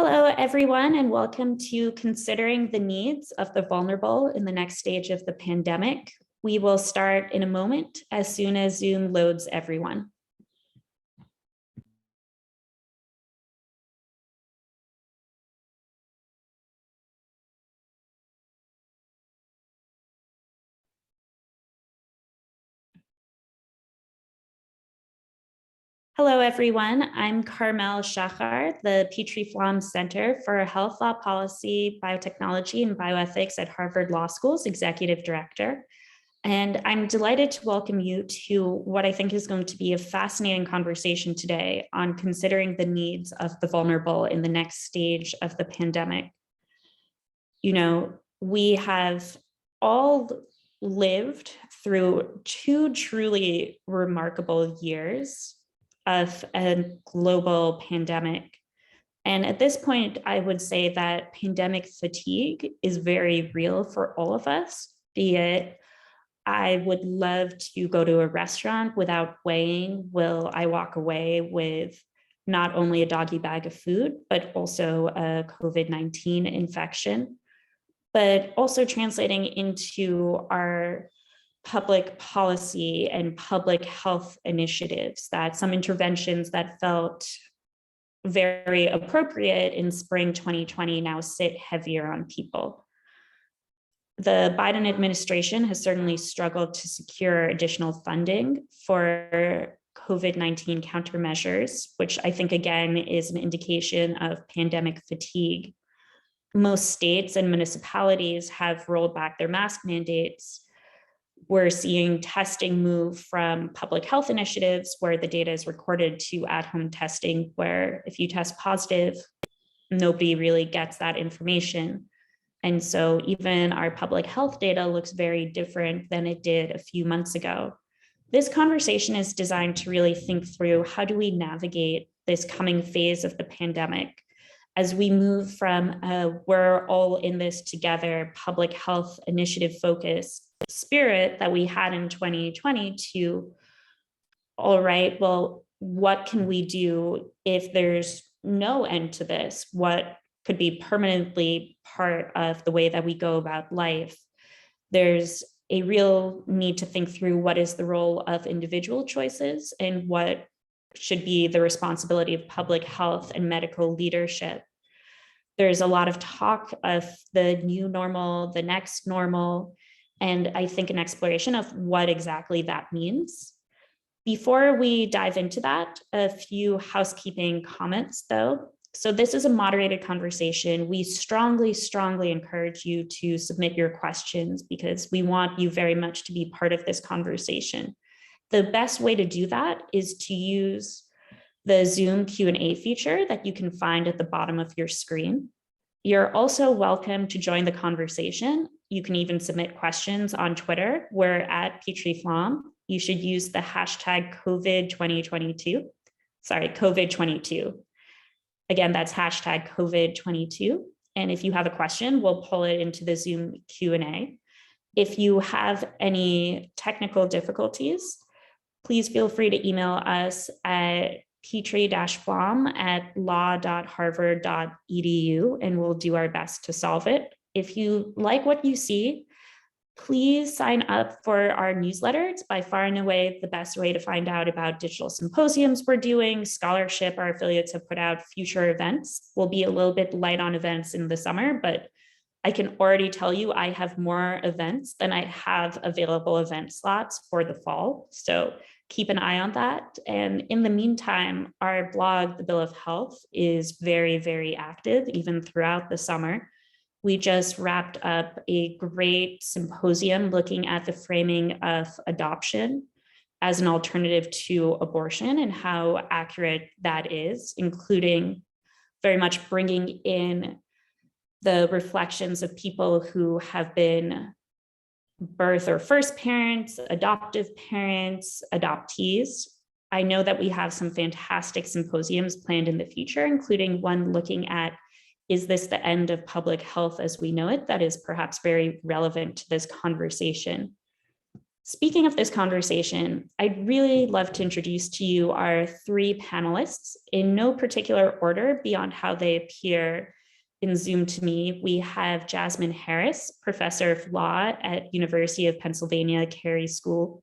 Hello, everyone, and welcome to Considering the Needs of the Vulnerable in the Next Stage of the Pandemic. We will start in a moment as soon as Zoom loads everyone. Hello, everyone. I'm Carmel Shachar, the Petrie-Flom Center for Health Law Policy, Biotechnology, and Bioethics at Harvard Law School's Executive Director. And I'm delighted to welcome you to what I think is going to be a fascinating conversation today on considering the needs of the vulnerable in the next stage of the pandemic. You know, we have all lived through two truly remarkable years of a global pandemic. And at this point, I would say that pandemic fatigue is very real for all of us, be it I would love to go to a restaurant without weighing, will I walk away with not only a doggy bag of food, but also a COVID-19 infection, but also translating into our public policy and public health initiatives, that some interventions that felt very appropriate in spring 2020 now sit heavier on people. The Biden administration has certainly struggled to secure additional funding for COVID-19 countermeasures, which I think, again, is an indication of pandemic fatigue. Most states and municipalities have rolled back their mask mandates. We're seeing testing move from public health initiatives where the data is recorded to at-home testing, where if you test positive, nobody really gets that information. And so even our public health data looks very different than it did a few months ago. This conversation is designed to really think through how do we navigate this coming phase of the pandemic as we move from we're all in this together public health initiative focused spirit that we had in 2020 to, all right, well, what can we do if there's no end to this? What could be permanently part of the way that we go about life? There's a real need to think through what is the role of individual choices and what should be the responsibility of public health and medical leadership. There's a lot of talk of the new normal, the next normal, and I think an exploration of what exactly that means. Before we dive into that, a few housekeeping comments though. So this is a moderated conversation. We strongly encourage you to submit your questions because we want you very much to be part of this conversation. The best way to do that is to use the Zoom Q&A feature that you can find at the bottom of your screen. You're also welcome to join the conversation. You can even submit questions on Twitter. We're at Petrie-Flom. You should use the hashtag COVID-2022. Sorry, COVID-22. Again, that's hashtag COVID-22. And if you have a question, we'll pull it into the Zoom Q&A. If you have any technical difficulties, please feel free to email us at petrie-flom@law.harvard.edu, and we'll do our best to solve it. If you like what you see, please sign up for our newsletter. It's by far and away the best way to find out about digital symposiums we're doing, scholarship our affiliates have put out, future events. We'll be a little bit light on events in the summer, but I can already tell you I have more events than I have available event slots for the fall. So keep an eye on that. And in the meantime, our blog, The Bill of Health, is very, very active even throughout the summer. We just wrapped up a great symposium looking at the framing of adoption as an alternative to abortion and how accurate that is, including very much bringing in the reflections of people who have been birth or first parents, adoptive parents, adoptees. I know that we have some fantastic symposiums planned in the future, including one looking at, is this the end of public health as we know it? That is perhaps very relevant to this conversation. Speaking of this conversation, I'd really love to introduce to you our three panelists in no particular order beyond how they appear in Zoom to me. We have Jasmine Harris, professor of law at University of Pennsylvania Carey School.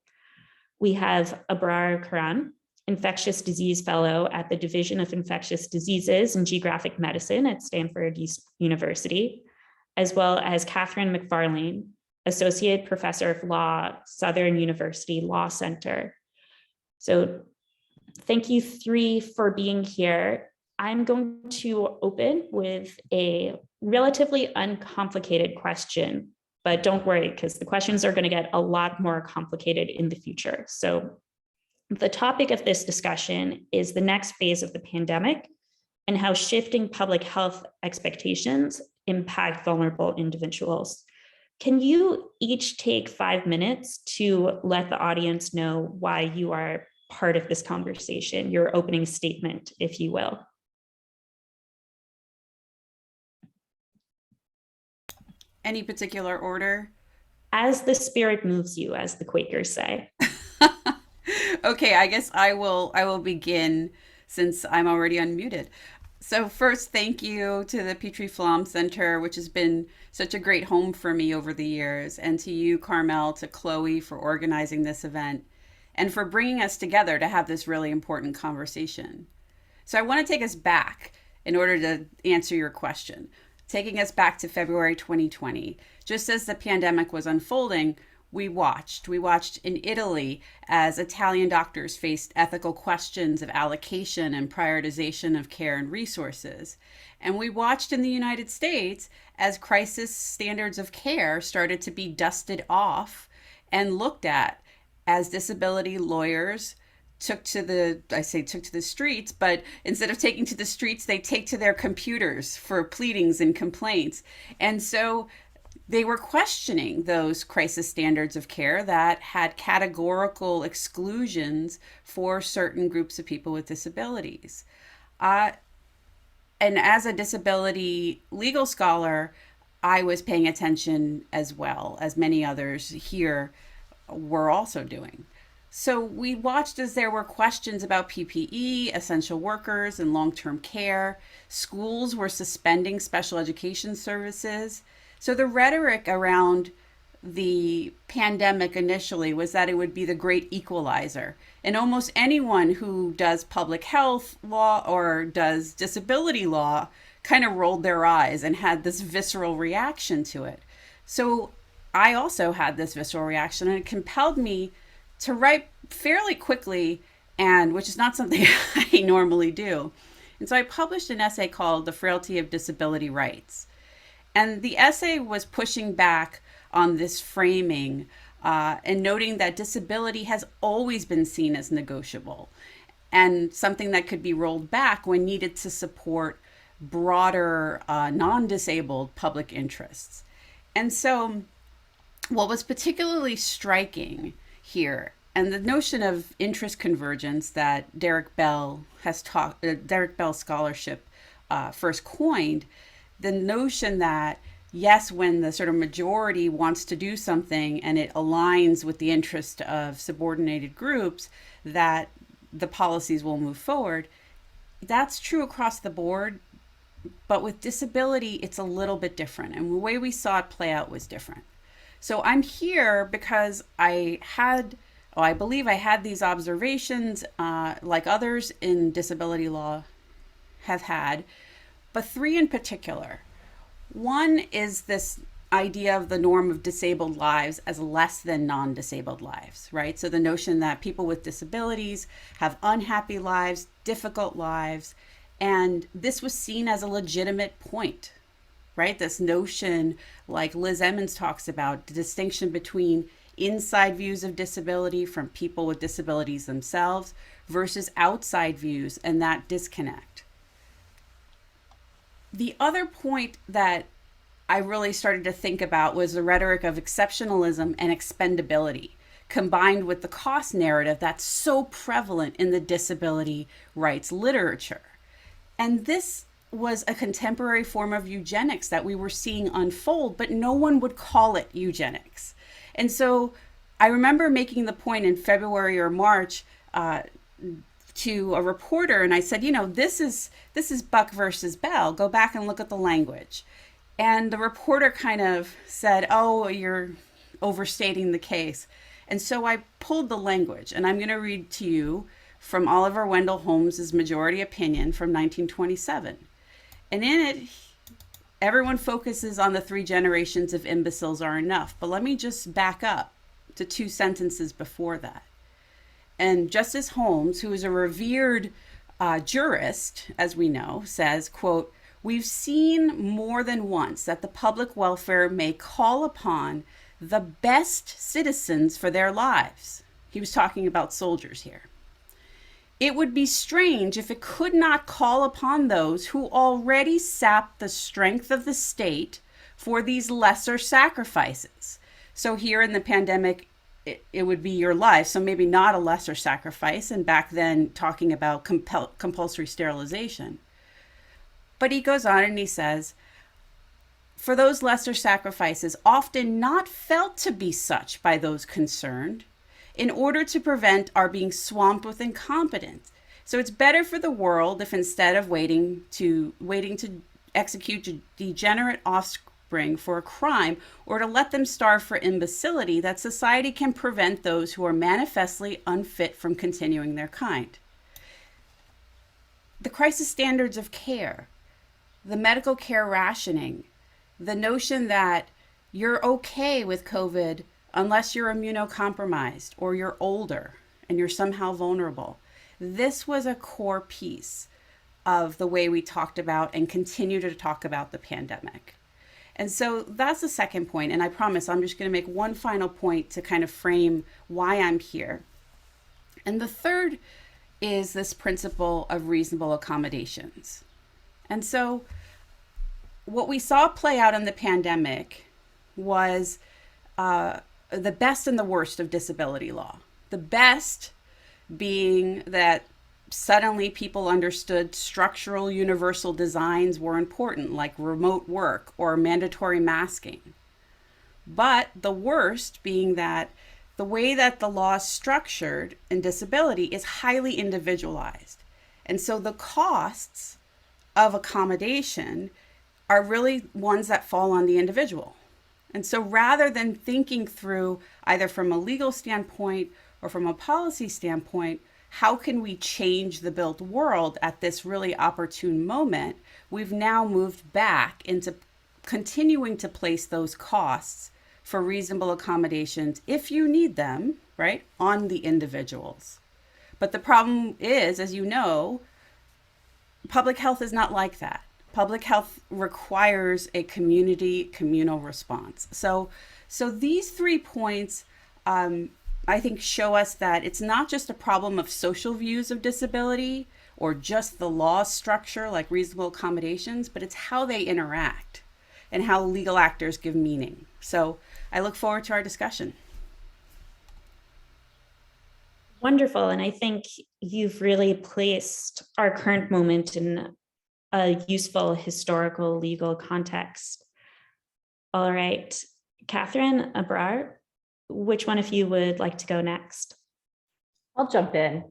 We have Abrar Karan, infectious disease fellow at the Division of Infectious Diseases and Geographic Medicine at Stanford University, as well as Catherine McFarlane, associate professor of law, Southern University Law Center. So thank you three for being here. I'm going to open with a relatively uncomplicated question, but don't worry, because the questions are going to get a lot more complicated in the future. So the topic of this discussion is the next phase of the pandemic and how shifting public health expectations impact vulnerable individuals. Can you each take 5 minutes to let the audience know why you are part of this conversation, your opening statement, if you will? Any particular order? As the spirit moves you, as the Quakers say. Okay, I guess I will begin since I'm already unmuted. So first, thank you to the Petrie-Flom Center, which has been such a great home for me over the years, and to you, Carmel, to Chloe for organizing this event, and for bringing us together to have this really important conversation. So I want to take us back in order to answer your question, taking us back to February 2020. Just as the pandemic was unfolding, we watched in Italy as Italian doctors faced ethical questions of allocation and prioritization of care and resources. And we watched in the United States as crisis standards of care started to be dusted off and looked at as disability lawyers took to the streets, but instead of taking to the streets, they take to their computers for pleadings and complaints. And so they were questioning those crisis standards of care that had categorical exclusions for certain groups of people with disabilities. And as a disability legal scholar, I was paying attention as well, as many others here were also doing. So we watched as there were questions about PPE, essential workers, and long-term care. Schools were suspending special education services. So the rhetoric around the pandemic initially was that it would be the great equalizer. And almost anyone who does public health law or does disability law kind of rolled their eyes and had this visceral reaction to it. So I also had this visceral reaction, and it compelled me to write fairly quickly, and which is not something I normally do. And so I published an essay called The Frailty of Disability Rights. And the essay was pushing back on this framing and noting that disability has always been seen as negotiable and something that could be rolled back when needed to support broader non-disabled public interests. And so what was particularly striking here, and the notion of interest convergence that Derek Bell scholarship first coined, the notion that, yes, when the sort of majority wants to do something and it aligns with the interest of subordinated groups, that the policies will move forward. That's true across the board, but with disability, it's a little bit different. And the way we saw it play out was different. So I'm here because I believe I had these observations like others in disability law have had, but three in particular. One is this idea of the norm of disabled lives as less than non-disabled lives, right? So the notion that people with disabilities have unhappy lives, difficult lives, and this was seen as a legitimate point, right? This notion, like Liz Emmons talks about, the distinction between inside views of disability from people with disabilities themselves versus outside views and that disconnect. The other point that I really started to think about was the rhetoric of exceptionalism and expendability, combined with the cost narrative that's so prevalent in the disability rights literature. And this was a contemporary form of eugenics that we were seeing unfold, but no one would call it eugenics. And so I remember making the point in February or March to a reporter, and I said, this is Buck versus Bell. Go back and look at the language. And the reporter kind of said, "Oh, you're overstating the case." And so I pulled the language, and I'm going to read to you from Oliver Wendell Holmes's majority opinion from 1927. And in it, everyone focuses on the 3 generations of imbeciles are enough. But let me just back up to 2 sentences before that. And Justice Holmes, who is a revered jurist, as we know, says, quote, "We've seen more than once that the public welfare may call upon the best citizens for their lives." He was talking about soldiers here. "It would be strange if it could not call upon those who already sap the strength of the state for these lesser sacrifices." So here in the pandemic, it would be your life. So maybe not a lesser sacrifice. And back then talking about compulsory sterilization. But he goes on and he says, "For those lesser sacrifices, often not felt to be such by those concerned, in order to prevent our being swamped with incompetence. So it's better for the world if instead of waiting to execute degenerate offspring for a crime or to let them starve for imbecility, that society can prevent those who are manifestly unfit from continuing their kind." The crisis standards of care, the medical care rationing, the notion that you're okay with COVID unless you're immunocompromised or you're older and you're somehow vulnerable. This was a core piece of the way we talked about and continue to talk about the pandemic. And so that's the second point. And I promise I'm just going to make one final point to kind of frame why I'm here. And the third is this principle of reasonable accommodations. And so what we saw play out in the pandemic was the best and the worst of disability law. The best being that suddenly people understood structural universal designs were important, like remote work or mandatory masking. But the worst being that the way that the law is structured in disability is highly individualized. And so the costs of accommodation are really ones that fall on the individual. And so rather than thinking through either from a legal standpoint or from a policy standpoint, how can we change the built world at this really opportune moment, we've now moved back into continuing to place those costs for reasonable accommodations, if you need them, right, on the individuals. But the problem is, as you know, public health is not like that. Public health requires a communal response. So these 3 points, I think, show us that it's not just a problem of social views of disability or just the law structure like reasonable accommodations, but it's how they interact and how legal actors give meaning. So I look forward to our discussion. Wonderful. And I think you've really placed our current moment in a useful historical legal context. All right, Catherine Abrar, which one of you would like to go next? I'll jump in.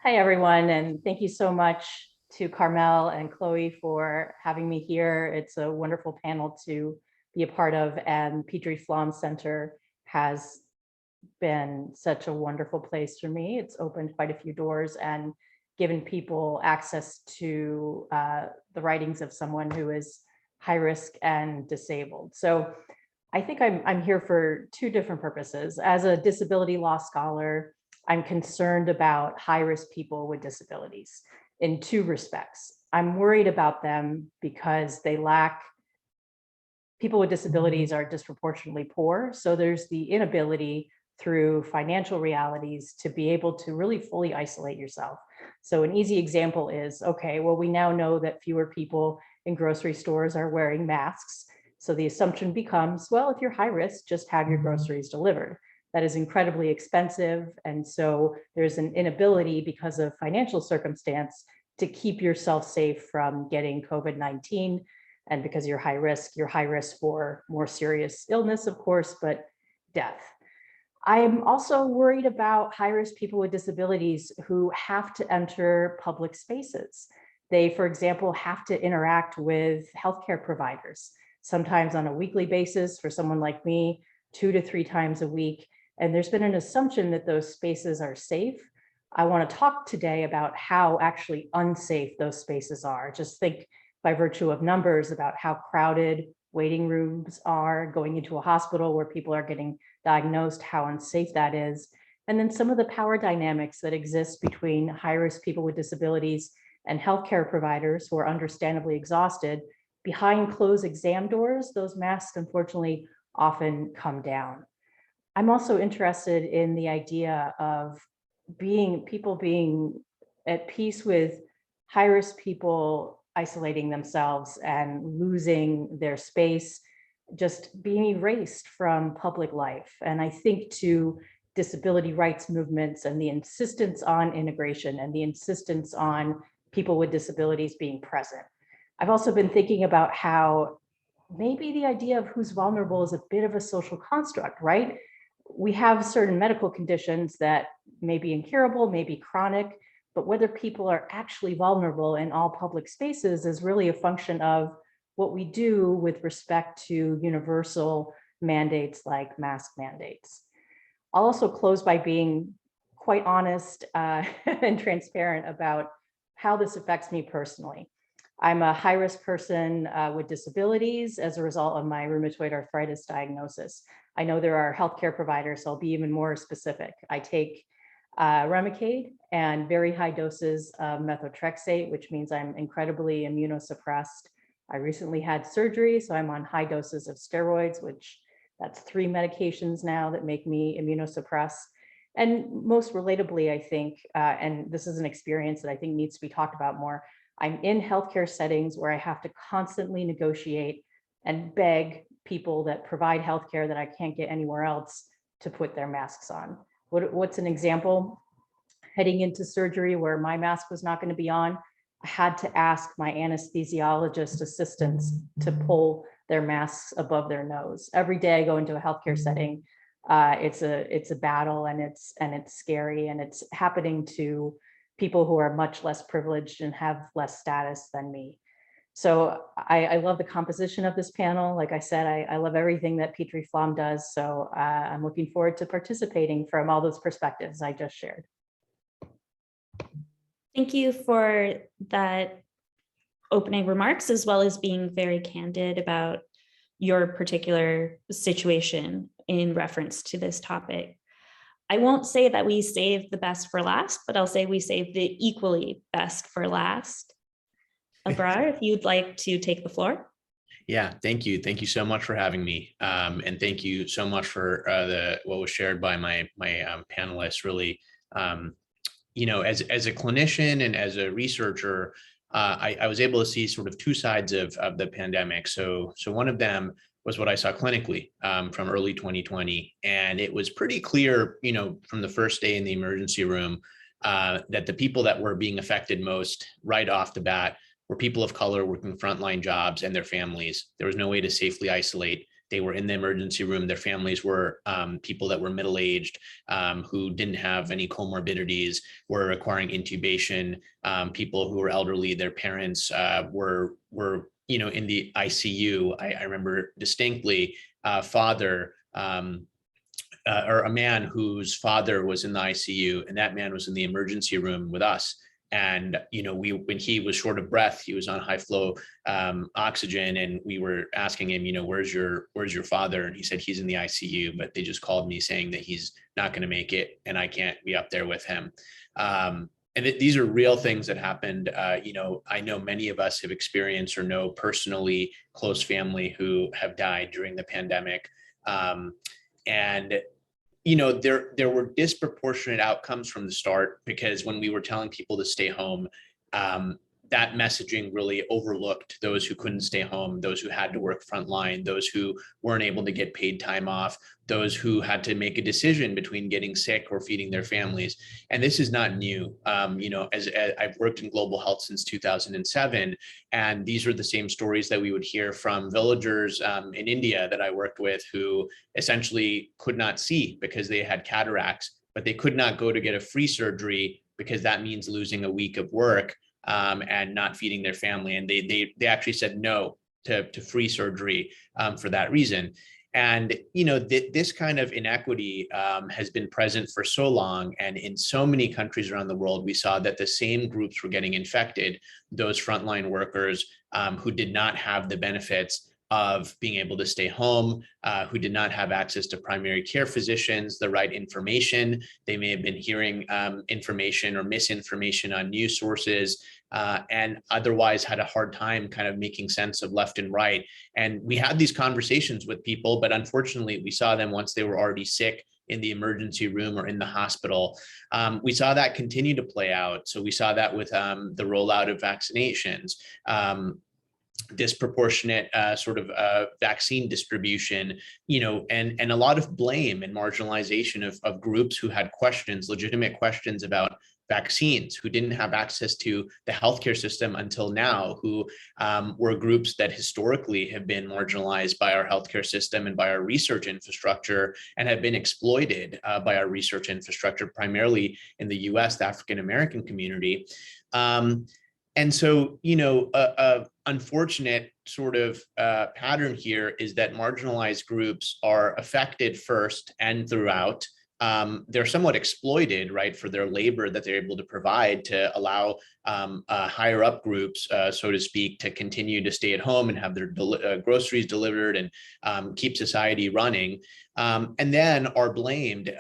Hi, everyone, and thank you so much to Carmel and Chloe for having me here. It's a wonderful panel to be a part of, and Petrie-Flom Center has been such a wonderful place for me. It's opened quite a few doors and given people access to the writings of someone who is high risk and disabled. So I think I'm here for 2 different purposes. As a disability law scholar, I'm concerned about high risk people with disabilities in 2 respects. I'm worried about them because people with disabilities are disproportionately poor. So there's the inability through financial realities to be able to really fully isolate yourself. So an easy example is, okay, well, we now know that fewer people in grocery stores are wearing masks. So the assumption becomes, well, if you're high risk, just have your groceries delivered. That is incredibly expensive. And so there's an inability because of financial circumstance to keep yourself safe from getting COVID-19. And because you're high risk for more serious illness, of course, but death. I'm also worried about high-risk people with disabilities who have to enter public spaces. They, for example, have to interact with healthcare providers, sometimes on a weekly basis for someone like me, 2 to 3 times a week. And there's been an assumption that those spaces are safe. I want to talk today about how actually unsafe those spaces are. Just think by virtue of numbers about how crowded waiting rooms are, going into a hospital where people are getting diagnosed, how unsafe that is. And then some of the power dynamics that exist between high-risk people with disabilities and healthcare providers who are understandably exhausted. Behind closed exam doors, those masks unfortunately often come down. I'm also interested in the idea of people being at peace with high-risk people isolating themselves and losing their space, just being erased from public life. And I think to disability rights movements and the insistence on integration and the insistence on people with disabilities being present. I've also been thinking about how maybe the idea of who's vulnerable is a bit of a social construct, right? We have certain medical conditions that may be incurable, may be chronic, but whether people are actually vulnerable in all public spaces is really a function of what we do with respect to universal mandates like mask mandates. I'll also close by being quite honest and transparent about how this affects me personally. I'm a high-risk person with disabilities as a result of my rheumatoid arthritis diagnosis. I know there are healthcare providers, so I'll be even more specific. I take Remicade and very high doses of methotrexate, which means I'm incredibly immunosuppressed. I recently had surgery, so I'm on high doses of steroids, which that's 3 medications now that make me immunosuppressed. And most relatably, I think, and this is an experience that I think needs to be talked about more, I'm in healthcare settings where I have to constantly negotiate and beg people that provide healthcare that I can't get anywhere else to put their masks on. What's an example? Heading into surgery where my mask was not going to be on, I had to ask my anesthesiologist assistants to pull their masks above their nose. Every day I go into a healthcare setting, it's a battle, and it's scary, and it's happening to people who are much less privileged and have less status than me. So I love the composition of this panel. Like I said, I love everything that Petrie-Flom does. So I'm looking forward to participating from all those perspectives I just shared. Thank you for that opening remarks, as well as being very candid about your particular situation in reference to this topic. I won't say that we saved the best for last, but I'll say we saved the equally best for last. Abrar, if you'd like to take the floor. Yeah, thank you. Thank you so much for having me. And thank you so much for what was shared by my panelists. Really, as a clinician and as a researcher, I was able to see sort of 2 sides of the pandemic. So one of them was what I saw clinically from early 2020. And it was pretty clear, from the first day in the emergency room, that the people that were being affected most right off the bat were people of color working frontline jobs and their families. There was no way to safely isolate. They were in the emergency room. Their families were people that were middle-aged, who didn't have any comorbidities, were requiring intubation. People who were elderly, their parents were in the ICU. I remember distinctly or a man whose father was in the ICU, and that man was in the emergency room with us. And, when he was short of breath, he was on high flow oxygen, and we were asking him, where's your father? And he said, he's in the ICU, but they just called me saying that he's not going to make it and I can't be up there with him. And these are real things that happened. I know many of us have experienced or know personally close family who have died during the pandemic. There were disproportionate outcomes from the start, because when we were telling people to stay home, that messaging really overlooked those who couldn't stay home, those who had to work frontline, those who weren't able to get paid time off, those who had to make a decision between getting sick or feeding their families. And this is not new. As I've worked in global health since 2007, and these are the same stories that we would hear from villagers in India that I worked with, who essentially could not see because they had cataracts, but they could not go to get a free surgery because that means losing a week of work and not feeding their family. And they actually said no to free surgery for that reason. And, this kind of inequity has been present for so long. And in so many countries around the world, we saw that the same groups were getting infected, those frontline workers who did not have the benefits of being able to stay home, who did not have access to primary care physicians, the right information. They may have been hearing information or misinformation on news sources, and otherwise had a hard time kind of making sense of left and right. And we had these conversations with people, but unfortunately we saw them once they were already sick in the emergency room or in the hospital. We saw that continue to play out. So we saw that with the rollout of vaccinations, disproportionate vaccine distribution, and a lot of blame and marginalization of groups who had questions, legitimate questions about vaccines, who didn't have access to the healthcare system until now, who were groups that historically have been marginalized by our healthcare system and by our research infrastructure, and have been exploited by our research infrastructure, primarily in the US, the African American community. And so, unfortunate sort of pattern here is that marginalized groups are affected first and throughout. They're somewhat exploited, right, for their labor that they're able to provide to allow higher up groups, so to speak, to continue to stay at home and have their groceries delivered and keep society running, and then are blamed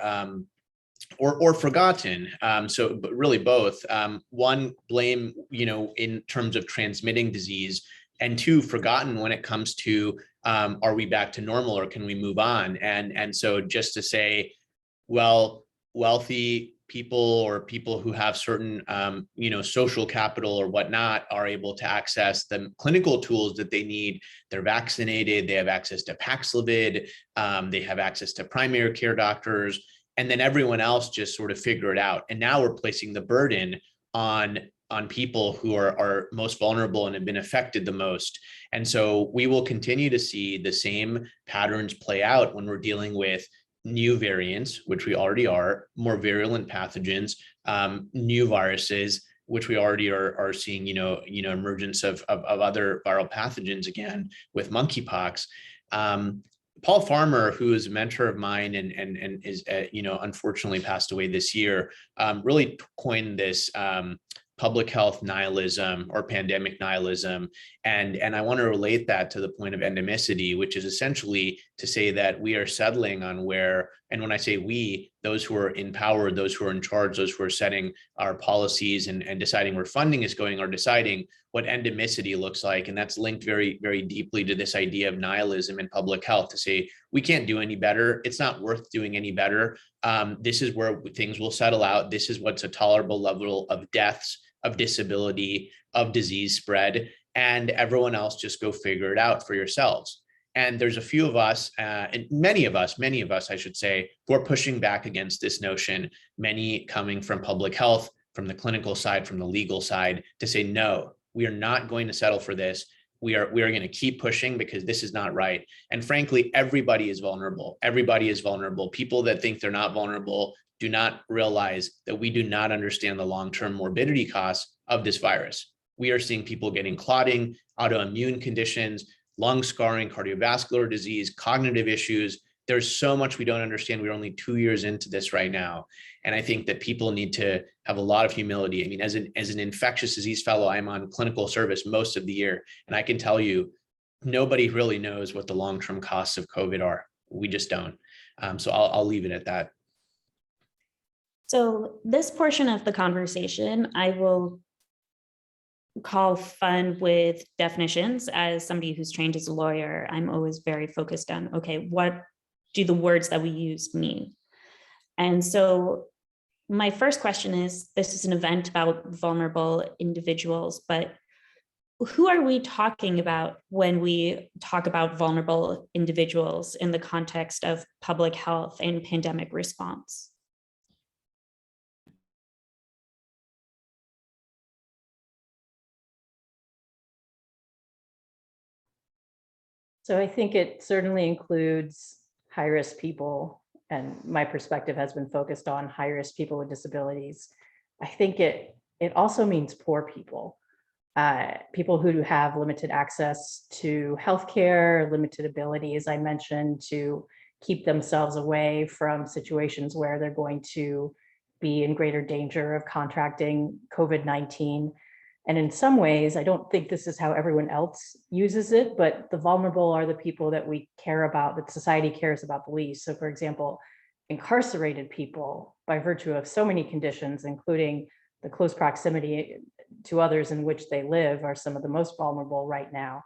or forgotten. But really both. One, blame, in terms of transmitting disease, and two, forgotten when it comes to are we back to normal or can we move on? And so just to say, well, wealthy people or people who have certain, social capital or whatnot are able to access the clinical tools that they need. They're vaccinated, they have access to Paxlovid, they have access to primary care doctors, and then everyone else just sort of figure it out. And now we're placing the burden on people who are most vulnerable and have been affected the most. And so we will continue to see the same patterns play out when we're dealing with new variants, which we already are, more virulent pathogens, new viruses, which we already are seeing, emergence of other viral pathogens again with monkeypox. Paul Farmer, who is a mentor of mine and is, unfortunately passed away this year, really coined this public health nihilism or pandemic nihilism. And I want to relate that to the point of endemicity, which is essentially to say that we are settling on where, and when I say we, those who are in power, those who are in charge, those who are setting our policies and deciding where funding is going, are deciding what endemicity looks like. And that's linked very, very deeply to this idea of nihilism in public health, to say, we can't do any better. It's not worth doing any better. This is where things will settle out. This is what's a tolerable level of deaths, of disability, of disease spread, and everyone else just go figure it out for yourselves. And there's a few of us, and many of us, I should say, who are pushing back against this notion, many coming from public health, from the clinical side, from the legal side, to say, no, we are not going to settle for this. We are going to keep pushing because this is not right. And frankly, everybody is vulnerable. Everybody is vulnerable. People that think they're not vulnerable do not realize that we do not understand the long-term morbidity costs of this virus. We are seeing people getting clotting, autoimmune conditions, lung scarring, cardiovascular disease, cognitive issues. There's so much we don't understand. We're only 2 years into this right now. And I think that people need to have a lot of humility. I mean, as an infectious disease fellow, I'm on clinical service most of the year. And I can tell you, nobody really knows what the long-term costs of COVID are. We just don't. So I'll leave it at that. So this portion of the conversation, I will call fun with definitions. As somebody who's trained as a lawyer, I'm always very focused on, okay, what do the words that we use mean? And so my first question is, this is an event about vulnerable individuals, but who are we talking about when we talk about vulnerable individuals in the context of public health and pandemic response? So I think it certainly includes high-risk people, and my perspective has been focused on high-risk people with disabilities. I think it also means poor people, people who have limited access to healthcare, limited ability, as I mentioned, to keep themselves away from situations where they're going to be in greater danger of contracting COVID-19. And in some ways, I don't think this is how everyone else uses it, but the vulnerable are the people that we care about, that society cares about the least. So for example, incarcerated people, by virtue of so many conditions, including the close proximity to others in which they live, are some of the most vulnerable right now.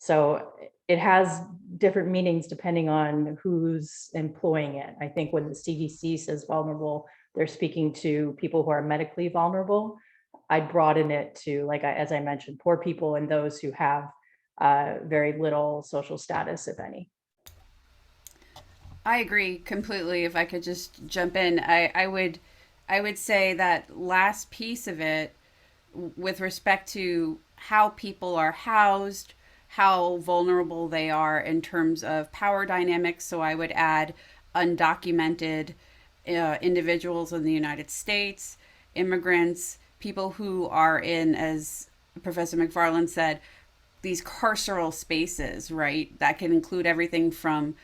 So it has different meanings depending on who's employing it. I think when the CDC says vulnerable, they're speaking to people who are medically vulnerable. I'd broaden it to, as I mentioned, poor people and those who have very little social status, if any. I agree completely. If I could just jump in, I would say that last piece of it, with respect to how people are housed, how vulnerable they are in terms of power dynamics. So I would add undocumented individuals in the United States, immigrants, people who are in, as Professor McFarland said, these carceral spaces, right? That can include everything from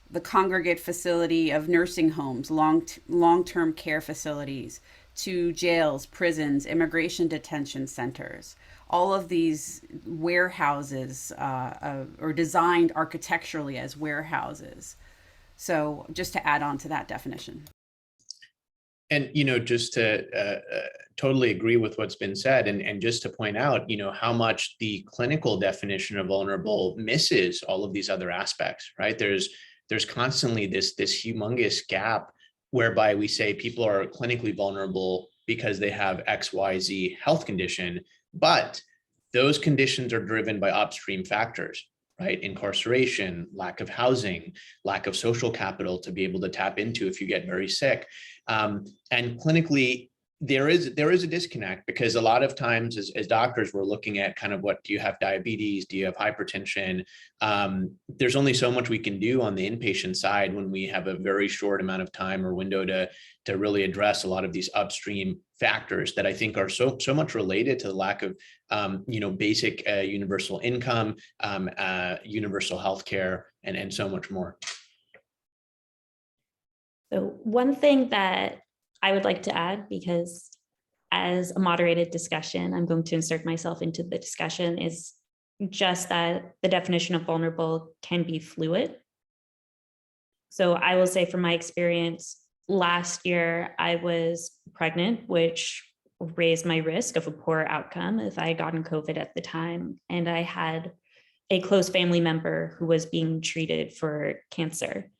the congregate facility of nursing homes, long-term care facilities, to jails, prisons, immigration detention centers. All of these warehouses are designed architecturally as warehouses. So just to add on to that definition. And, just to totally agree with what's been said, and just to point out, how much the clinical definition of vulnerable misses all of these other aspects, right? There's constantly this humongous gap whereby we say people are clinically vulnerable because they have XYZ health condition, but those conditions are driven by upstream factors, right? Incarceration, lack of housing, lack of social capital to be able to tap into if you get very sick. And clinically, there is a disconnect, because a lot of times as doctors, we're looking at kind of, what do you have? Diabetes? Do you have hypertension? There's only so much we can do on the inpatient side when we have a very short amount of time or window to really address a lot of these upstream factors that I think are so much related to the lack of basic universal income, universal healthcare, and so much more. So one thing that I would like to add, because as a moderated discussion, I'm going to insert myself into the discussion, is just that the definition of vulnerable can be fluid. So I will say, from my experience, last year I was pregnant, which raised my risk of a poor outcome if I had gotten COVID at the time. And I had a close family member who was being treated for cancer.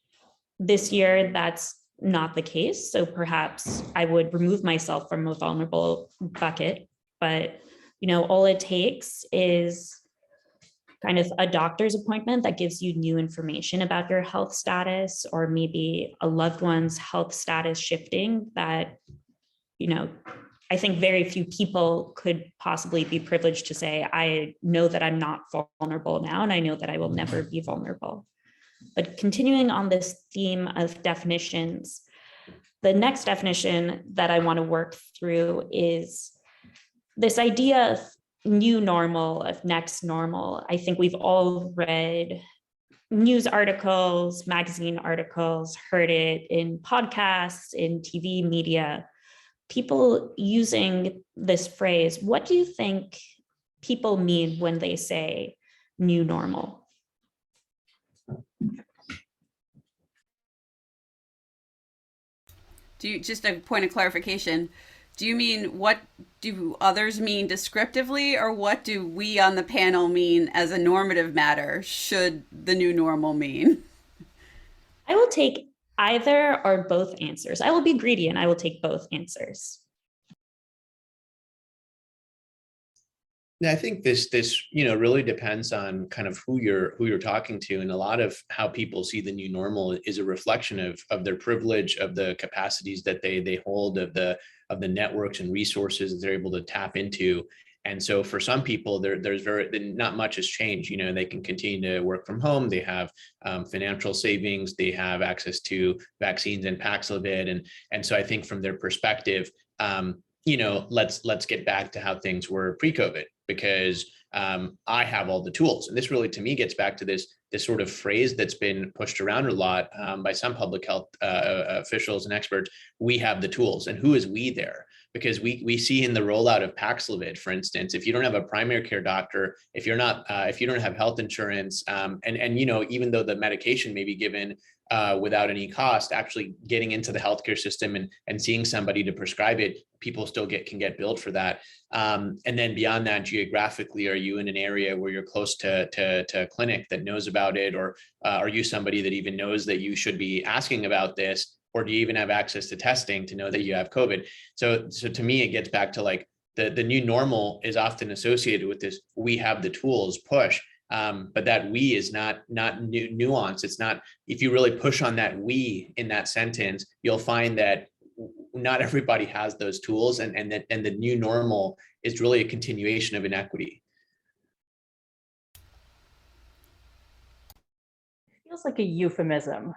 This year, that's not the case. So perhaps I would remove myself from a vulnerable bucket, but all it takes is kind of a doctor's appointment that gives you new information about your health status, or maybe a loved one's health status shifting that, I think very few people could possibly be privileged to say, I know that I'm not vulnerable now, and I know that I will never be vulnerable. But continuing on this theme of definitions, the next definition that I want to work through is this idea of new normal, of next normal. I think we've all read news articles, magazine articles, heard it in podcasts, in TV media, people using this phrase. What do you think people mean when they say new normal? Just a point of clarification, do you mean, what do others mean descriptively, or what do we on the panel mean as a normative matter? Should the new normal mean? I will take either or both answers. I will be greedy and I will take both answers. Yeah, I think this really depends on kind of who you're talking to, and a lot of how people see the new normal is a reflection of their privilege, of the capacities that they hold, of the networks and resources that they're able to tap into. And so for some people, there's not much has changed. They can continue to work from home. They have financial savings. They have access to vaccines and Paxlovid, and so I think from their perspective, let's get back to how things were pre-COVID, because I have all the tools. And this really, to me, gets back to this sort of phrase that's been pushed around a lot by some public health officials and experts. We have the tools. And who is we there? Because we see in the rollout of Paxlovid, for instance, if you don't have a primary care doctor, if you don't have health insurance, and even though the medication may be given without any cost, actually getting into the healthcare system and seeing somebody to prescribe it, people still can get billed for that. And then beyond that, geographically, are you in an area where you're close to a clinic that knows about it, or are you somebody that even knows that you should be asking about this, or do you even have access to testing to know that you have COVID? So to me, it gets back to like the new normal is often associated with this "we have the tools" push. But that we is not nuance. It's not, if you really push on that we in that sentence, you'll find that not everybody has those tools, and the new normal is really a continuation of inequity. It feels like a euphemism.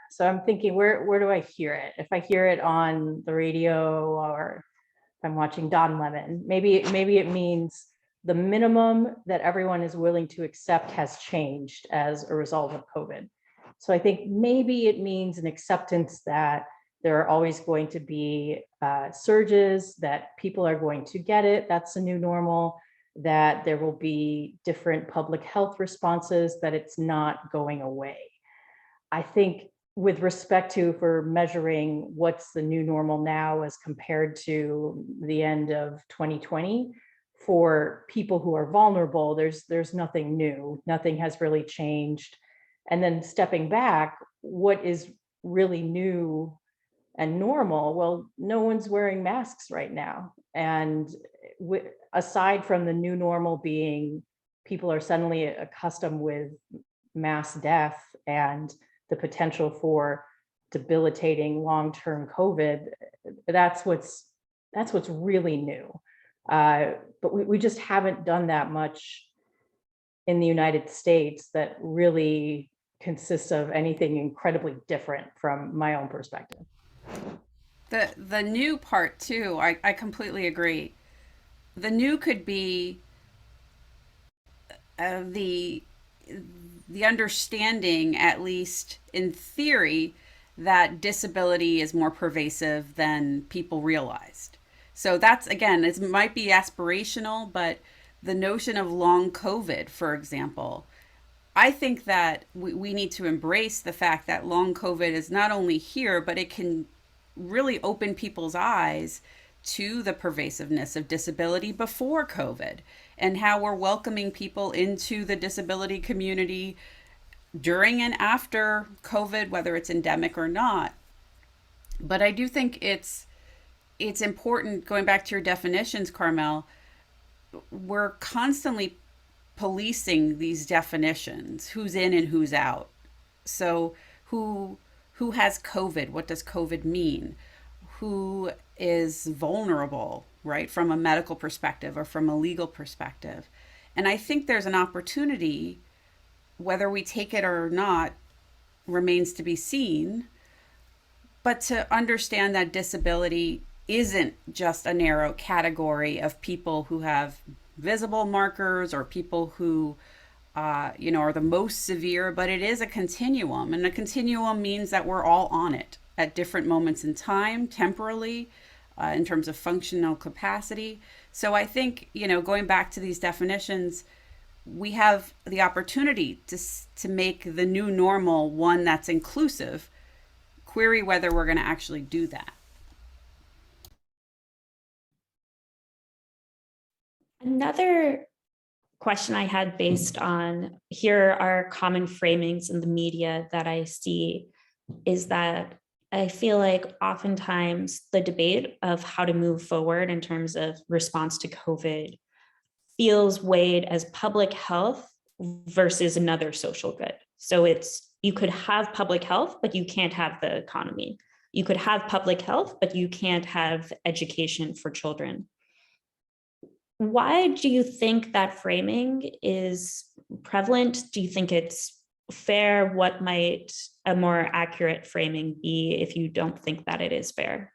So I'm thinking, where do I hear it? If I hear it on the radio, or if I'm watching Don Lemon, maybe it means the minimum that everyone is willing to accept has changed as a result of COVID. So I think maybe it means an acceptance that there are always going to be surges, that people are going to get it. That's the new normal, that there will be different public health responses, that it's not going away. I think with respect to, for measuring what's the new normal now as compared to the end of 2020, for people who are vulnerable, there's nothing new. Nothing has really changed. And then stepping back, what is really new and normal? Well, no one's wearing masks right now. And aside from the new normal being people are suddenly accustomed with mass death and the potential for debilitating long-term COVID, that's what's really new. But we just haven't done that much in the United States that really consists of anything incredibly different from my own perspective. The new part too, I completely agree. The new could be the understanding, at least in theory, that disability is more pervasive than people realized. So that's, again, it might be aspirational, but the notion of long COVID, for example, I think that we need to embrace the fact that long COVID is not only here, but it can really open people's eyes to the pervasiveness of disability before COVID, and how we're welcoming people into the disability community during and after COVID, whether it's endemic or not. But I do think it's important, going back to your definitions, Carmel, we're constantly policing these definitions, who's in and who's out. So who has COVID? What does COVID mean? Who is vulnerable, right, from a medical perspective or from a legal perspective? And I think there's an opportunity, whether we take it or not remains to be seen, but to understand that disability isn't just a narrow category of people who have visible markers or people who are the most severe, but it is a continuum, and a continuum means that we're all on it at different moments in time, temporally, in terms of functional capacity. So I think, going back to these definitions, we have the opportunity to make the new normal one that's inclusive. Query whether we're going to actually do that. Another question I had based on, here are common framings in the media that I see is that I feel like oftentimes the debate of how to move forward in terms of response to COVID feels weighed as public health versus another social good. So you could have public health, but you can't have the economy. You could have public health, but you can't have education for children. Why do you think that framing is prevalent? Do you think it's fair? What might a more accurate framing be if you don't think that it is fair?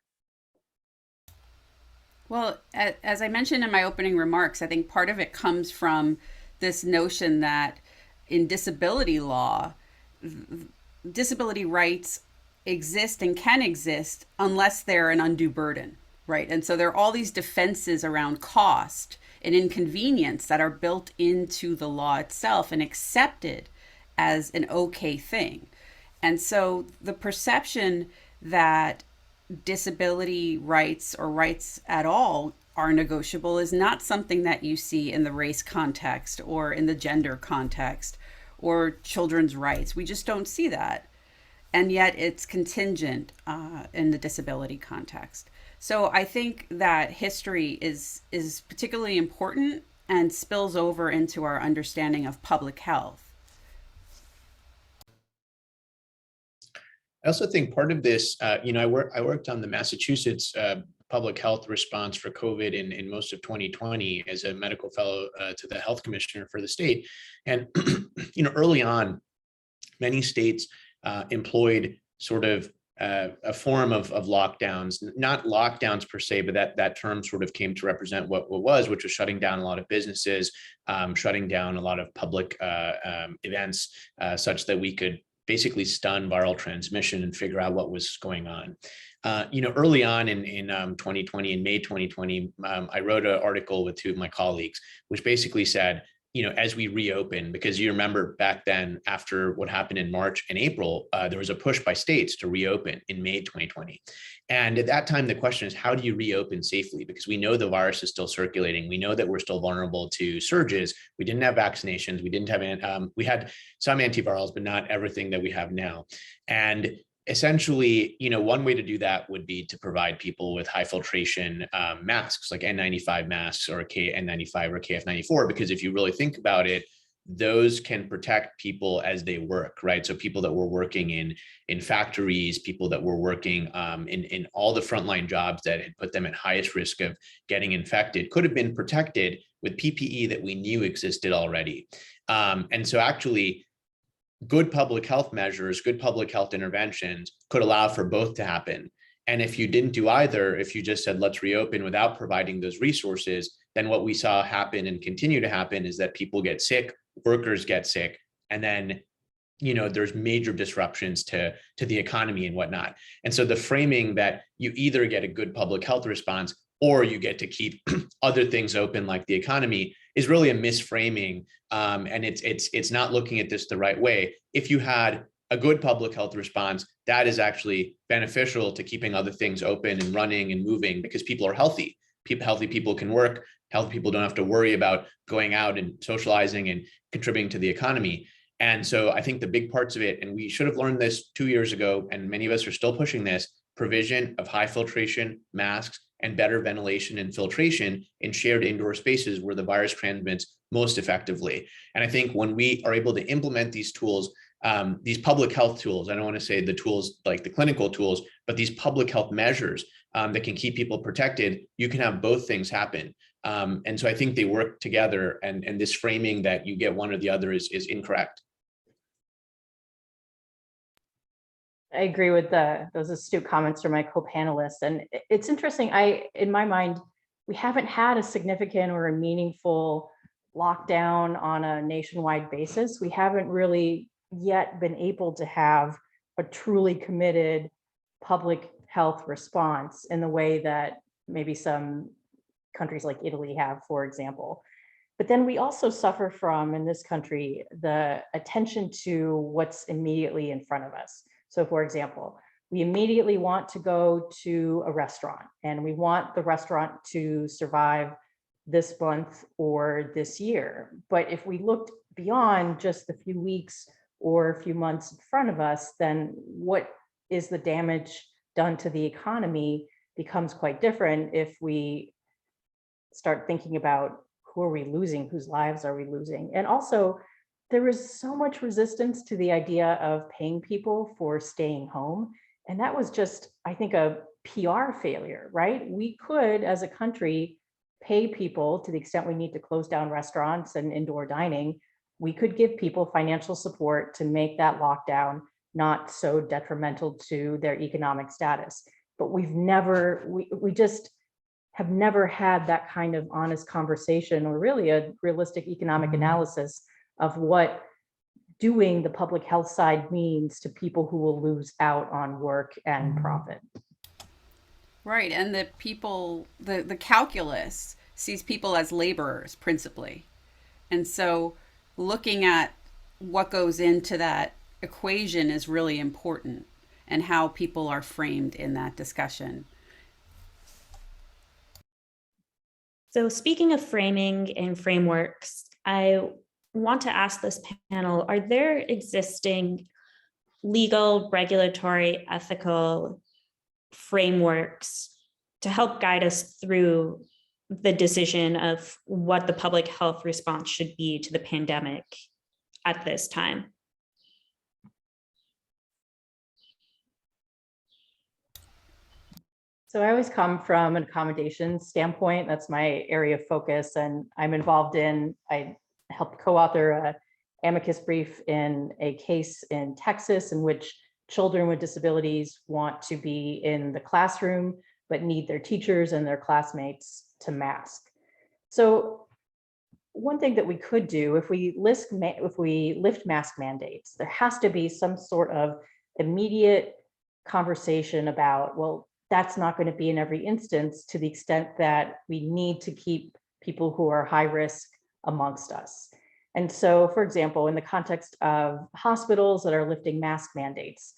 Well, as I mentioned in my opening remarks, I think part of it comes from this notion that in disability law, disability rights exist and can exist unless they're an undue burden, right? And so there are all these defenses around cost and inconvenience that are built into the law itself and accepted as an okay thing. And so the perception that disability rights or rights at all are negotiable is not something that you see in the race context or in the gender context or children's rights. We just don't see that. And yet it's contingent in the disability context. So I think that history is particularly important and spills over into our understanding of public health. I also think part of this, I worked on the Massachusetts public health response for COVID in most of 2020 as a medical fellow to the health commissioner for the state. And, early on, many states employed sort of a form of lockdowns, not lockdowns per se, but that term sort of came to represent what was, which was shutting down a lot of businesses, shutting down a lot of public events such that we could basically stun viral transmission and figure out what was going on. Early on in 2020, in May 2020, I wrote an article with two of my colleagues, which basically said, as we reopen, because you remember back then, after what happened in March and April, there was a push by states to reopen in May 2020. And at that time, the question is, how do you reopen safely? Because we know the virus is still circulating. We know that we're still vulnerable to surges. We didn't have vaccinations. We had some antivirals, but not everything that we have now. And essentially, one way to do that would be to provide people with high filtration masks, like N95 masks or N95 or KF94, because if you really think about it, those can protect people as they work, right? So people that were working in factories, people that were working in all the frontline jobs that had put them at highest risk of getting infected could have been protected with PPE that we knew existed already. And so actually, good public health measures, good public health interventions could allow for both to happen. And if you didn't do either, if you just said, let's reopen without providing those resources, then what we saw happen and continue to happen is that people get sick, workers get sick, and then there's major disruptions to the economy and whatnot. And so the framing that you either get a good public health response or you get to keep other things open like the economy is really a misframing. And it's not looking at this the right way. If you had a good public health response, that is actually beneficial to keeping other things open and running and moving because people are healthy. Healthy people can work. Healthy people don't have to worry about going out and socializing and contributing to the economy. And so I think the big parts of it, and we should have learned this 2 years ago, and many of us are still pushing this, provision of high filtration masks and better ventilation and filtration in shared indoor spaces where the virus transmits most effectively. And I think when we are able to implement these tools, these public health tools, I don't want to say the tools like the clinical tools, but these public health measures that can keep people protected, you can have both things happen. And so I think they work together, and this framing that you get one or the other is incorrect. I agree with those astute comments from my co-panelists. And it's interesting, in my mind, we haven't had a significant or a meaningful lockdown on a nationwide basis. We haven't really yet been able to have a truly committed public health response in the way that maybe some countries like Italy have, for example. But then we also suffer from, in this country, the attention to what's immediately in front of us. So for example, we immediately want to go to a restaurant and we want the restaurant to survive this month or this year. But if we looked beyond just the few weeks or a few months in front of us, then what is the damage done to the economy becomes quite different if we start thinking about who are we losing, whose lives are we losing. And also, there is so much resistance to the idea of paying people for staying home. And that was just, I think, a PR failure, right? We could, as a country, pay people to the extent we need to close down restaurants and indoor dining. We could give people financial support to make that lockdown not so detrimental to their economic status. But we just have never had that kind of honest conversation, or really a realistic economic analysis of what doing the public health side means to people who will lose out on work and profit. Right, and the people, the calculus sees people as laborers principally. And so looking at what goes into that equation is really important, and how people are framed in that discussion. So speaking of framing and frameworks, I want to ask this panel, are there existing legal, regulatory, ethical frameworks to help guide us through the decision of what the public health response should be to the pandemic at this time? So I always come from an accommodations standpoint. That's my area of focus, and I helped co-author a amicus brief in a case in Texas in which children with disabilities want to be in the classroom, but need their teachers and their classmates to mask. So one thing that we could do, if we lift mask mandates, there has to be some sort of immediate conversation about, well, that's not going to be in every instance, to the extent that we need to keep people who are high risk amongst us. And so, for example, in the context of hospitals that are lifting mask mandates,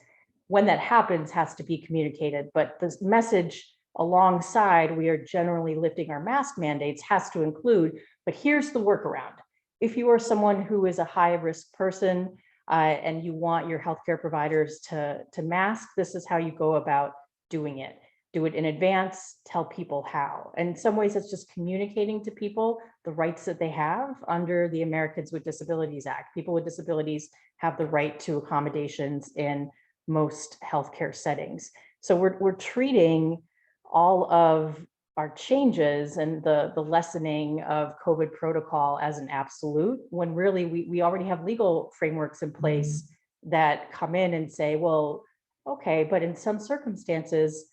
when that happens has to be communicated, but the message alongside we are generally lifting our mask mandates has to include, but here's the workaround. If you are someone who is a high risk person and you want your healthcare providers to mask, this is how you go about doing it. Do it in advance, tell people how. And in some ways, it's just communicating to people the rights that they have under the Americans with Disabilities Act. People with disabilities have the right to accommodations in most healthcare settings. So we're treating all of our changes and the lessening of COVID protocol as an absolute, when really we already have legal frameworks in place that come in and say, well, okay, but in some circumstances,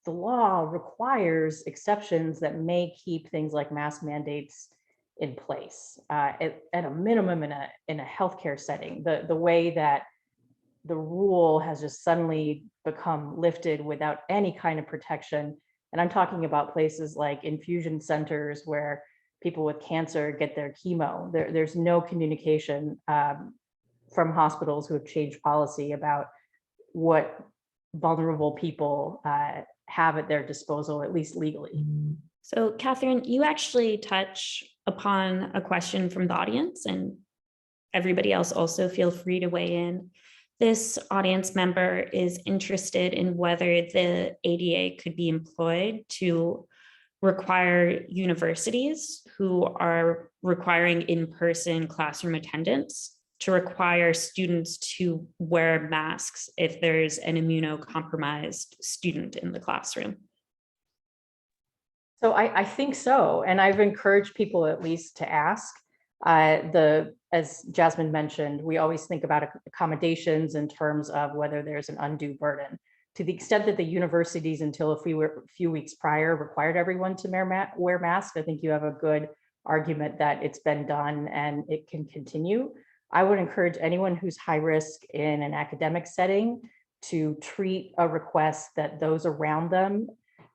the law requires exceptions that may keep things like mask mandates in place at a minimum in a healthcare setting. The way that the rule has just suddenly become lifted without any kind of protection. And I'm talking about places like infusion centers where people with cancer get their chemo. There's no communication from hospitals who have changed policy about what vulnerable people have at their disposal, at least legally. So Catherine, you actually touch upon a question from the audience, and everybody else also feel free to weigh in. This audience member is interested in whether the ADA could be employed to require universities who are requiring in-person classroom attendance to require students to wear masks if there's an immunocompromised student in the classroom. So I think so. And I've encouraged people at least to ask. As Jasmine mentioned, we always think about accommodations in terms of whether there's an undue burden. To the extent that the universities, until a few weeks prior, required everyone to wear masks, I think you have a good argument that it's been done and it can continue. I would encourage anyone who's high risk in an academic setting to treat a request that those around them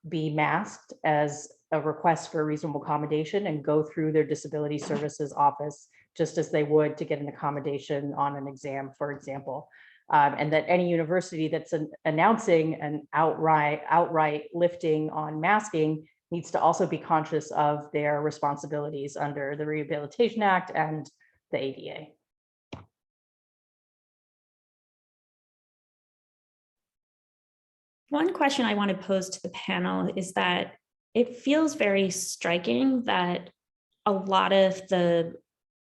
be masked as a request for a reasonable accommodation and go through their disability services office just as they would to get an accommodation on an exam, for example. And that any university that's announcing an outright lifting on masking needs to also be conscious of their responsibilities under the Rehabilitation Act and the ADA. One question I want to pose to the panel is that it feels very striking that a lot of the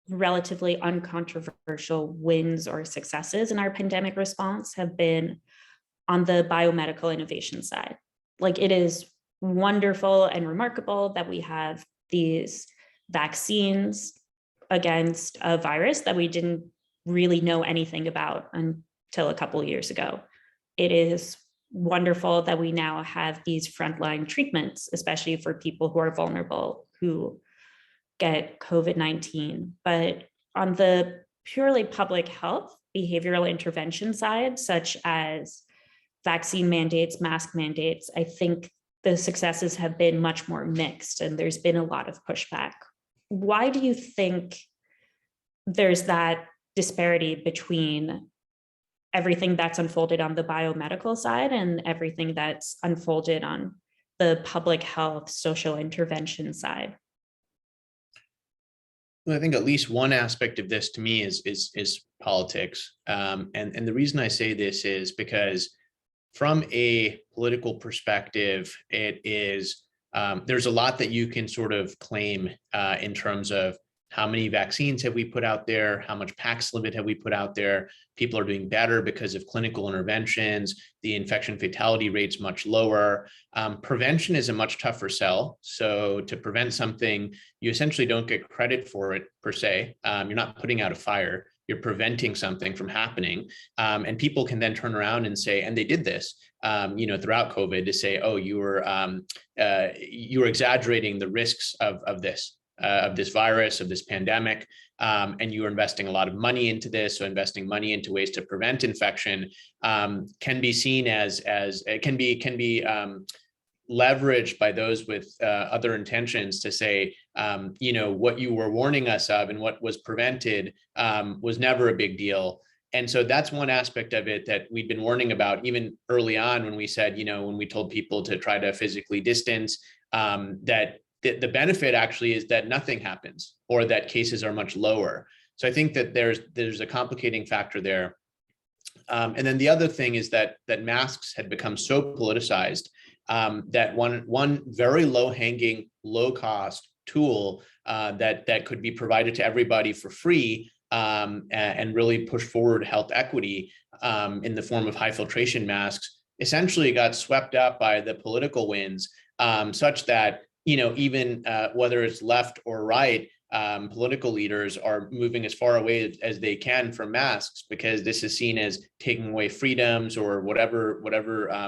relatively uncontroversial wins or successes in our pandemic response have been on the biomedical innovation side. Like, it is wonderful and remarkable that we have these vaccines against a virus that we didn't really know anything about until a couple of years ago. It is wonderful that we now have these frontline treatments, especially for people who are vulnerable, who get COVID-19. But on the purely public health, behavioral intervention side, such as vaccine mandates, mask mandates, I think the successes have been much more mixed, and there's been a lot of pushback. Why do you think there's that disparity between everything that's unfolded on the biomedical side and everything that's unfolded on the public health, social intervention side? Well, I think at least one aspect of this to me is politics. And the reason I say this is because from a political perspective, it is there's a lot that you can sort of claim in terms of how many vaccines have we put out there, how much Paxlovid have we put out there. People are doing better because of clinical interventions. The infection fatality rate's much lower. Prevention is a much tougher sell. So to prevent something, you essentially don't get credit for it per se. You're not putting out a fire. You're preventing something from happening. And people can then turn around and say, and they did this, throughout COVID, to say, oh, you were exaggerating the risks of this virus, of this pandemic, and you are investing a lot of money into this. So investing money into ways to prevent infection can be seen as it can be leveraged by those with other intentions to say, what you were warning us of and what was prevented was never a big deal. And so that's one aspect of it that we've been warning about even early on when we said, when we told people to try to physically distance, that the benefit actually is that nothing happens or that cases are much lower. So I think that there's a complicating factor there. And then the other thing is that masks had become so politicized that one very low-hanging, low-cost tool that could be provided to everybody for free and really push forward health equity in the form of high filtration masks essentially got swept up by the political winds, such that even whether it's left or right, political leaders are moving as far away as they can from masks because this is seen as taking away freedoms or whatever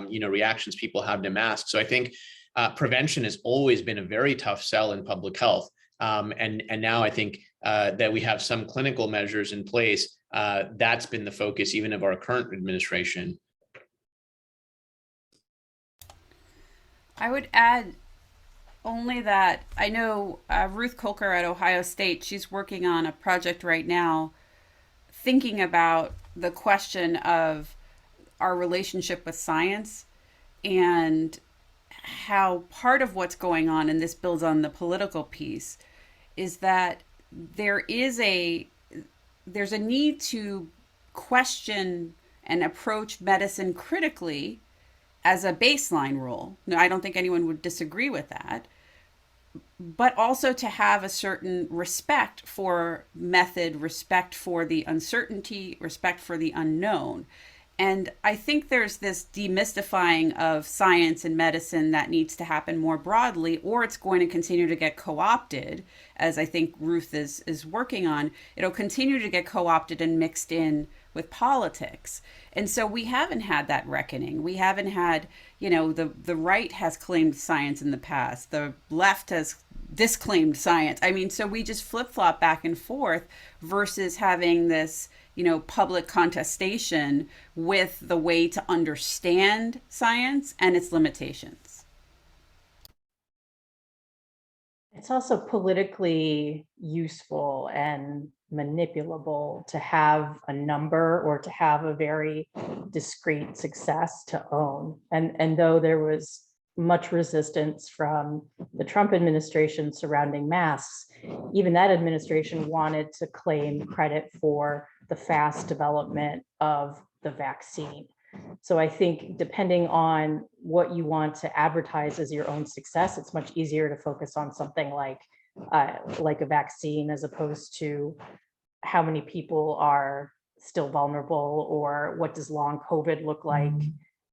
reactions people have to masks. So I think prevention has always been a very tough sell in public health, and now I think that we have some clinical measures in place. That's been the focus even of our current administration. I would add only that I know Ruth Kolker at Ohio State, she's working on a project right now thinking about the question of our relationship with science and how part of what's going on, and this builds on the political piece, is that there's a need to question and approach medicine critically as a baseline rule. No, I don't think anyone would disagree with that. But also to have a certain respect for method, respect for the uncertainty, respect for the unknown. And I think there's this demystifying of science and medicine that needs to happen more broadly, or it's going to continue to get co-opted, as I think Ruth is working on. It'll continue to get co-opted and mixed in with politics. And so we haven't had that reckoning. We haven't had, the right has claimed science in the past. The left has disclaimed science. I mean, so we just flip-flop back and forth versus having this, public contestation with the way to understand science and its limitations. It's also politically useful and manipulable to have a number or to have a very discrete success to own. And though there was much resistance from the Trump administration surrounding masks, even that administration wanted to claim credit for the fast development of the vaccine. So I think depending on what you want to advertise as your own success, it's much easier to focus on something like a vaccine as opposed to how many people are still vulnerable or what does long COVID look like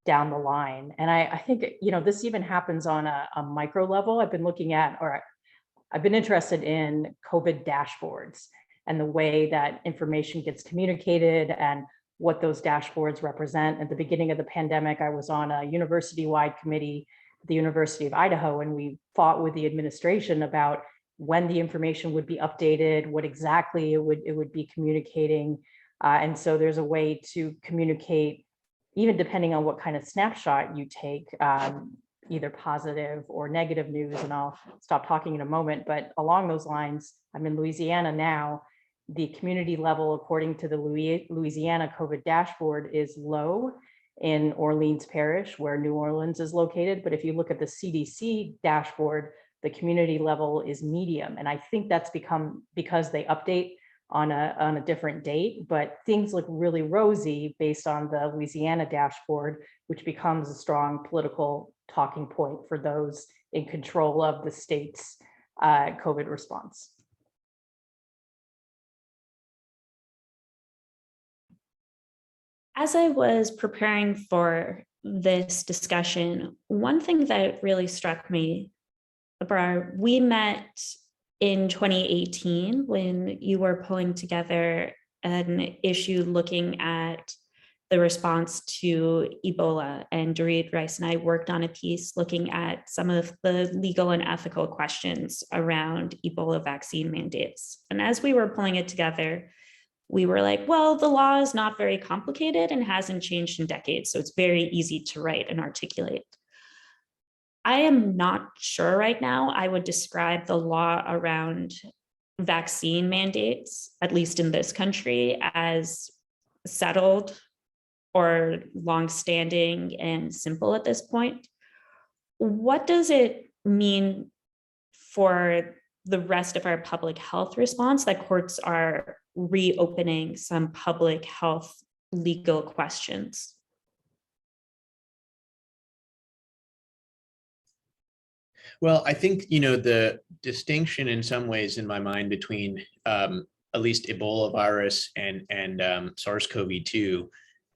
down the line. And I think, this even happens on a micro level. I've been looking at, or I've been interested in COVID dashboards and the way that information gets communicated and what those dashboards represent. At the beginning of the pandemic, I was on a university-wide committee at the University of Idaho, and we fought with the administration about when the information would be updated, what exactly it would be communicating. And so there's a way to communicate, even depending on what kind of snapshot you take, either positive or negative news. And I'll stop talking in a moment, but along those lines, I'm in Louisiana now. The community level, according to the Louisiana COVID dashboard, is low in Orleans Parish, where New Orleans is located. But if you look at the CDC dashboard, the community level is medium. And I think that's become because they update on a different date, but things look really rosy based on the Louisiana dashboard, which becomes a strong political talking point for those in control of the state's COVID response. As I was preparing for this discussion, one thing that really struck me, Abrar, we met in 2018 when you were pulling together an issue looking at the response to Ebola, and Dorit Rice and I worked on a piece looking at some of the legal and ethical questions around Ebola vaccine mandates. And as we were pulling it together, we were like, well, the law is not very complicated and hasn't changed in decades, so it's very easy to write and articulate. I am not sure right now I would describe the law around vaccine mandates, at least in this country, as settled or longstanding and simple at this point. What does it mean for the rest of our public health response that courts are reopening some public health legal questions? Well, I think, the distinction in some ways in my mind between at least Ebola virus and SARS-CoV-2,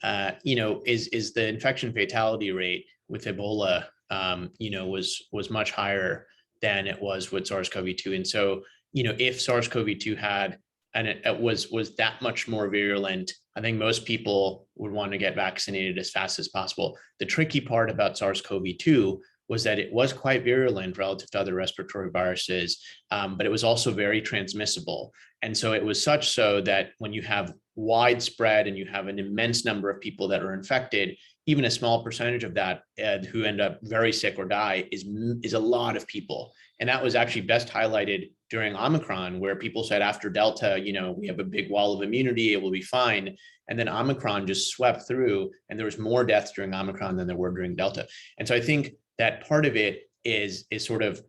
is the infection fatality rate with Ebola, was much higher than it was with SARS-CoV-2. And so, if SARS-CoV-2 had, and it was that much more virulent, I think most people would want to get vaccinated as fast as possible. The tricky part about SARS-CoV-2 was that it was quite virulent relative to other respiratory viruses, but it was also very transmissible. And so it was such so that when you have widespread and you have an immense number of people that are infected, even a small percentage of that who end up very sick or die is a lot of people. And that was actually best highlighted during Omicron, where people said after Delta, we have a big wall of immunity, it will be fine. And then Omicron just swept through, and there was more deaths during Omicron than there were during Delta. And so I think that part of it is sort of,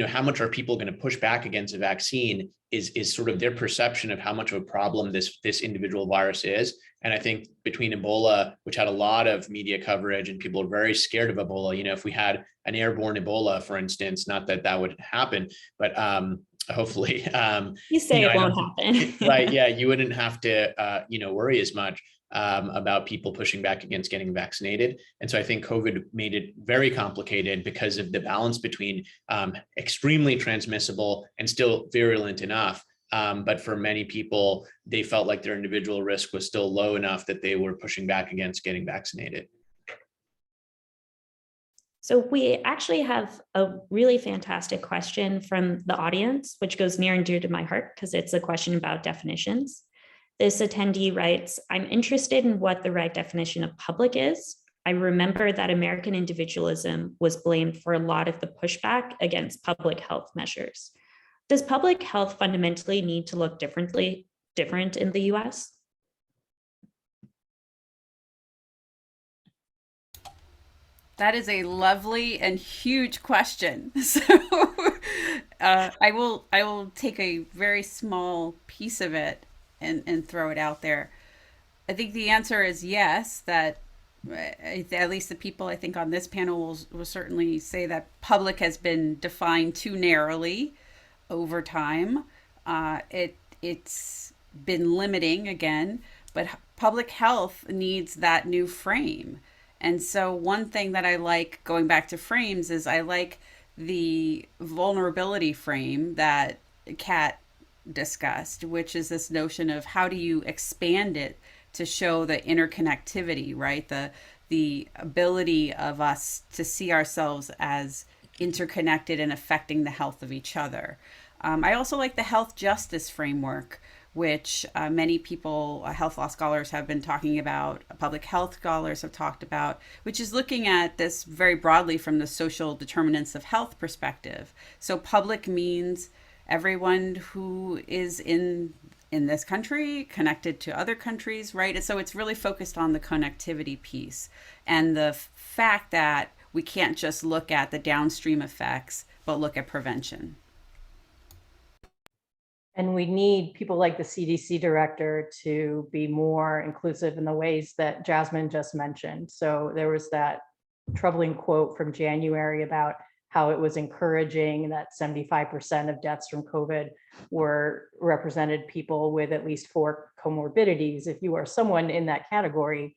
how much are people going to push back against a vaccine is sort of their perception of how much of a problem this individual virus is. And I think between Ebola, which had a lot of media coverage and people are very scared of Ebola, if we had an airborne Ebola, for instance, not that that would happen, but hopefully. You say it won't happen. Right, yeah, you wouldn't have to, worry as much about people pushing back against getting vaccinated. And so I think COVID made it very complicated because of the balance between extremely transmissible and still virulent enough. But for many people, they felt like their individual risk was still low enough that they were pushing back against getting vaccinated. So we actually have a really fantastic question from the audience, which goes near and dear to my heart because it's a question about definitions. This attendee writes, I'm interested in what the right definition of public is. I remember that American individualism was blamed for a lot of the pushback against public health measures. Does public health fundamentally need to look different in the US? That is a lovely and huge question. So I will take a very small piece of it and throw it out there. I think the answer is yes, that at least the people I think on this panel will certainly say that public has been defined too narrowly over time. It's been limiting again, but public health needs that new frame. And so one thing that I like going back to frames is I like the vulnerability frame that Kat discussed, which is this notion of how do you expand it to show the interconnectivity, right? The ability of us to see ourselves as interconnected and affecting the health of each other. I also like the health justice framework, which many people, health law scholars have been talking about, public health scholars have talked about, which is looking at this very broadly from the social determinants of health perspective. So public means everyone who is in this country, connected to other countries, right? And so it's really focused on the connectivity piece and the fact that we can't just look at the downstream effects, but look at prevention. And we need people like the CDC director to be more inclusive in the ways that Jasmine just mentioned. So there was that troubling quote from January about how it was encouraging that 75% of deaths from COVID were represented people with at least 4 comorbidities. If you are someone in that category,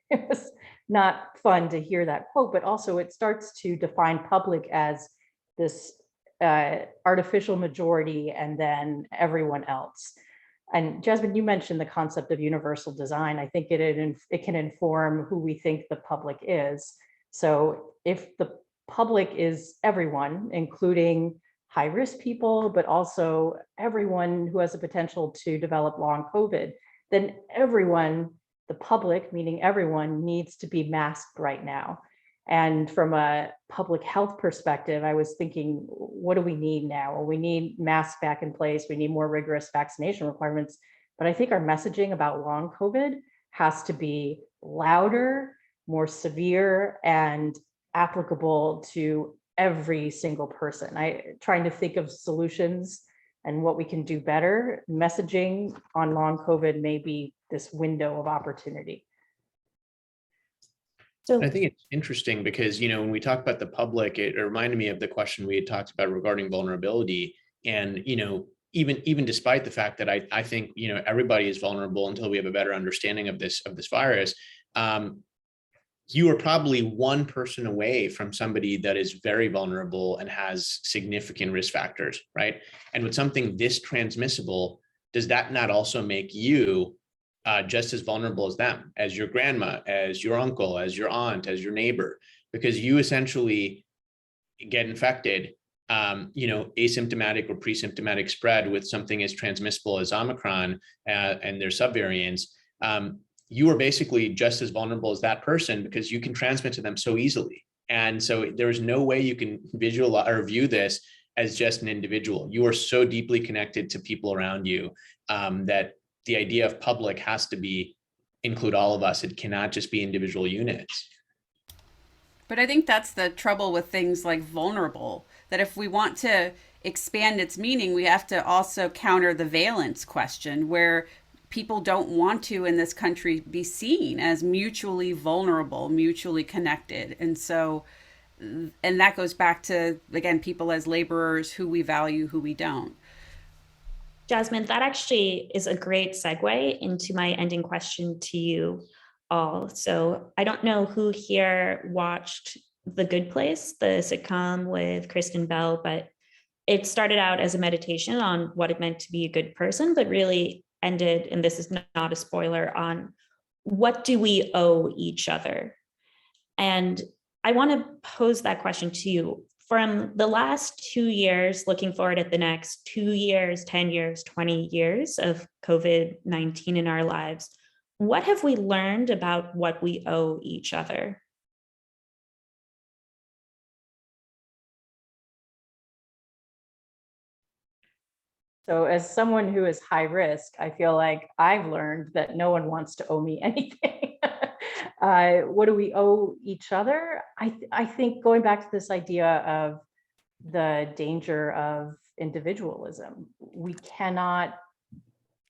it was not fun to hear that quote, but also it starts to define public as this artificial majority and then everyone else. And Jasmine, you mentioned the concept of universal design. I think it can inform who we think the public is. So if the public is everyone, including high-risk people, but also everyone who has the potential to develop long COVID, then everyone, the public, meaning everyone, needs to be masked right now. And from a public health perspective, I was thinking, what do we need now? Well, we need masks back in place. We need more rigorous vaccination requirements. But I think our messaging about long COVID has to be louder, more severe, and applicable to every single person. Trying to think of solutions and what we can do better. Messaging on long COVID may be this window of opportunity. So I think it's interesting because, when we talk about the public, it reminded me of the question we had talked about regarding vulnerability. And, even despite the fact that I think, everybody is vulnerable until we have a better understanding of this virus, you are probably one person away from somebody that is very vulnerable and has significant risk factors, right? And with something this transmissible, does that not also make you just as vulnerable as them, as your grandma, as your uncle, as your aunt, as your neighbor? Because you essentially get infected, asymptomatic or pre-symptomatic spread with something as transmissible as Omicron and their subvariants. You are basically just as vulnerable as that person because you can transmit to them so easily. And so there's no way you can visualize or view this as just an individual. You are so deeply connected to people around you that the idea of public has to include all of us. It cannot just be individual units. But I think that's the trouble with things like vulnerable, that if we want to expand its meaning, we have to also counter the valence question, where people don't want to in this country be seen as mutually vulnerable, mutually connected. And so, and that goes back to, again, people as laborers, who we value, who we don't. Jasmine, that actually is a great segue into my ending question to you all. So I don't know who here watched The Good Place, the sitcom with Kristen Bell, but it started out as a meditation on what it meant to be a good person, but really ended, and this is not a spoiler, on what do we owe each other? And I want to pose that question to you. From the last 2 years, looking forward at the next 2 years, 10 years, 20 years of COVID-19 in our lives, what have we learned about what we owe each other? So as someone who is high risk, I feel like I've learned that no one wants to owe me anything. What do we owe each other? I think going back to this idea of the danger of individualism, we cannot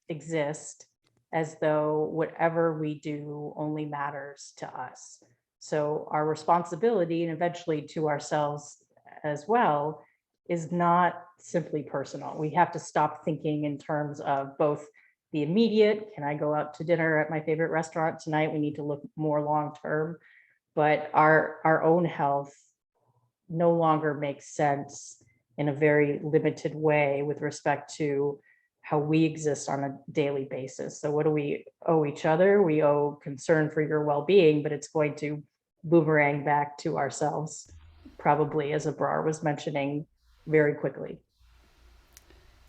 exist as though whatever we do only matters to us. So our responsibility, and eventually to ourselves as well, is not simply personal. We have to stop thinking in terms of both the immediate, can I go out to dinner at my favorite restaurant tonight? We need to look more long-term, but our own health no longer makes sense in a very limited way with respect to how we exist on a daily basis. So what do we owe each other? We owe concern for your well-being, but it's going to boomerang back to ourselves, probably, as Abrar was mentioning, very quickly.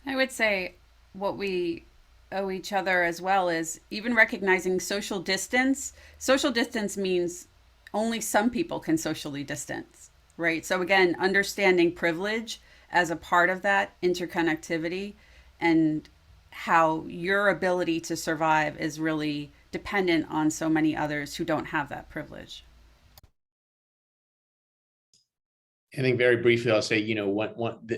I would say what we owe each other as well is even recognizing social distance. Social distance means only some people can socially distance, right? So again, understanding privilege as a part of that interconnectivity and how your ability to survive is really dependent on so many others who don't have that privilege. I think very briefly, I'll say,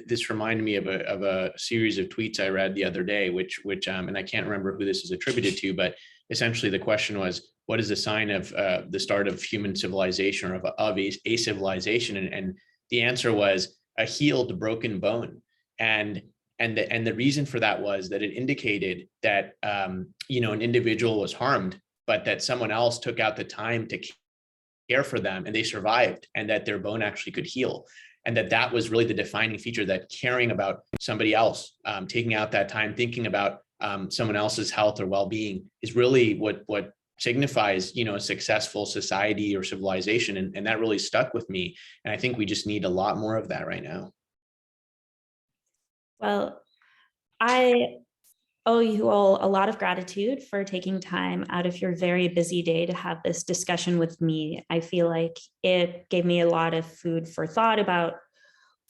this reminded me of a series of tweets I read the other day, which and I can't remember who this is attributed to, but essentially the question was, what is the sign of the start of human civilization or of a civilization? And the answer was a healed broken bone. And the reason for that was that it indicated that, an individual was harmed, but that someone else took out the time to care for them and they survived, and that their bone actually could heal. And that was really the defining feature, that caring about somebody else, taking out that time, thinking about someone else's health or well-being is really what signifies, a successful society or civilization. And that really stuck with me. And I think we just need a lot more of that right now. Well, I owe you all a lot of gratitude for taking time out of your very busy day to have this discussion with me. I feel like it gave me a lot of food for thought about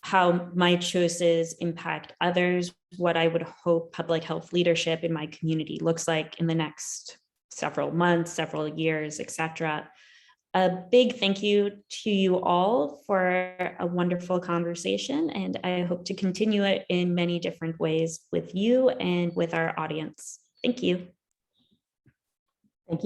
how my choices impact others, what I would hope public health leadership in my community looks like in the next several months, several years, etc. A big thank you to you all for a wonderful conversation, and I hope to continue it in many different ways with you and with our audience. Thank you.